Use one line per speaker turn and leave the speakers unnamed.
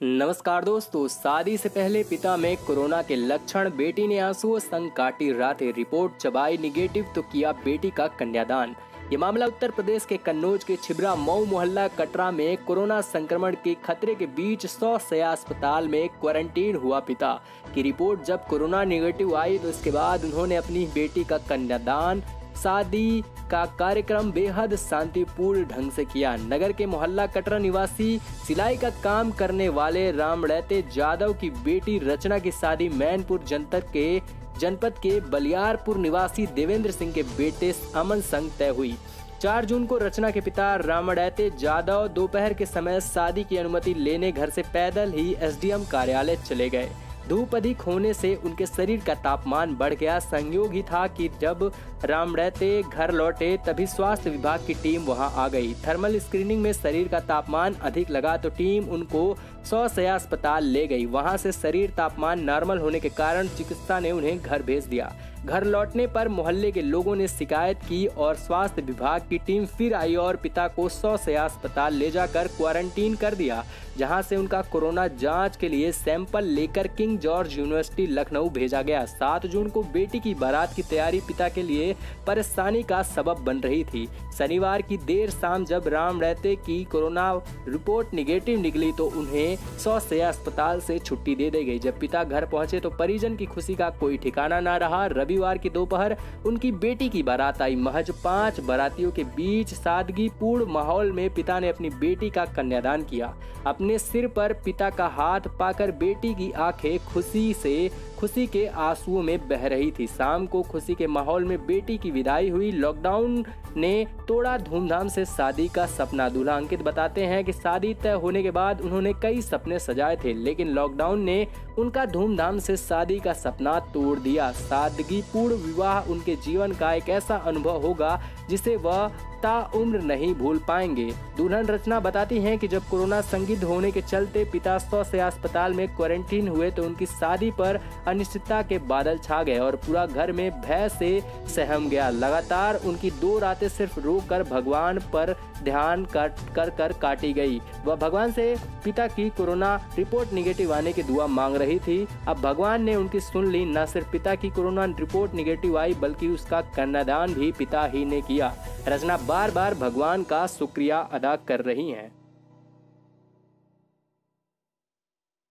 नमस्कार दोस्तों। शादी से पहले पिता में कोरोना के लक्षण, बेटी ने आंसुओं संग काटी रातें, रिपोर्ट चबाई निगेटिव तो किया बेटी का कन्यादान। ये मामला उत्तर प्रदेश के कन्नौज के छिबरा मऊ मोहल्ला कटरा में कोरोना संक्रमण के खतरे के बीच 100 शैय्या अस्पताल में क्वारंटीन हुआ पिता की रिपोर्ट जब कोरोना निगेटिव आई तो इसके बाद उन्होंने अपनी बेटी का कन्यादान, शादी का कार्यक्रम बेहद शांतिपूर्ण ढंग से किया। नगर के मोहल्ला कटरा निवासी सिलाई का काम करने वाले रामड़ैते जादव की बेटी रचना की शादी मैनपुर जनपद के बलियारपुर निवासी देवेंद्र सिंह के बेटे अमन संग तय हुई। 4 जून को रचना के पिता रामड़ैते जादव दोपहर के समय शादी की अनुमति लेने घर से पैदल ही एसडीएम कार्यालय चले गए। धूप अधिक होने से उनके शरीर का तापमान बढ़ गया। संयोग ही था कि जब रामड़ैते घर लौटे तभी स्वास्थ्य विभाग की टीम वहां आ गई। थर्मल स्क्रीनिंग में शरीर का तापमान अधिक लगा तो टीम उनको 100 शैय्या अस्पताल ले गई। वहां से शरीर तापमान नॉर्मल होने के कारण चिकित्सा ने उन्हें घर भेज दिया। घर लौटने पर मोहल्ले के लोगों ने शिकायत की और स्वास्थ्य विभाग की टीम फिर आई और पिता को 100 शैय्या अस्पताल ले जाकर क्वारंटीन कर दिया, जहां से उनका कोरोना जांच के लिए सैंपल लेकर किंग जॉर्ज यूनिवर्सिटी लखनऊ भेजा गया। 7 जून को बेटी की बारात की तैयारी पिता के लिए परेशानी का सबब बन रही थी। शनिवार की देर शाम जब रामड़ैते की कोरोना रिपोर्ट निगेटिव निकली तो उन्हें 100 शैय्या अस्पताल से छुट्टी दे दी गई। जब पिता घर पहुंचे तो परिजन की खुशी का कोई ठिकाना न रहा। रविवार की दोपहर उनकी बेटी की बारात आई। महज 5 बारातियों के बीच सादगीपूर्ण माहौल में पिता ने अपनी बेटी का कन्यादान किया। अपने सिर पर पिता का हाथ पाकर बेटी की आंखें खुशी के आंसुओं में बह रही थी। शाम को खुशी के माहौल में बेटी की विदाई हुई। लॉकडाउन ने तोड़ा धूमधाम से शादी का सपना। दूल्हा अंकित बताते हैं कि शादी तय होने के बाद उन्होंने कई सपने सजाए थे, लेकिन लॉकडाउन ने उनका धूमधाम से शादी का सपना तोड़ दिया। सादगीपूर्ण विवाह उनके जीवन का एक ऐसा अनुभव होगा जिसे वह ताउम्र नहीं भूल पाएंगे। दुल्हन रचना बताती हैं कि जब कोरोना संदिग्ध होने के चलते पिता 100 शैय्या अस्पताल में क्वारंटीन हुए तो उनकी शादी पर अनिश्चितता के बादल छा गए और पूरा घर में भय से सहम गया। लगातार उनकी 2 रातें सिर्फ रोकर भगवान पर ध्यान कर काटी गई। वह भगवान से पिता की कोरोना रिपोर्ट निगेटिव आने की दुआ मांग रही थी। अब भगवान ने उनकी सुन ली। न सिर्फ पिता की कोरोना रिपोर्ट निगेटिव आई बल्कि उसका कन्यादान भी पिता ही ने किया। रचना बार बार भगवान का शुक्रिया अदा कर रही हैं।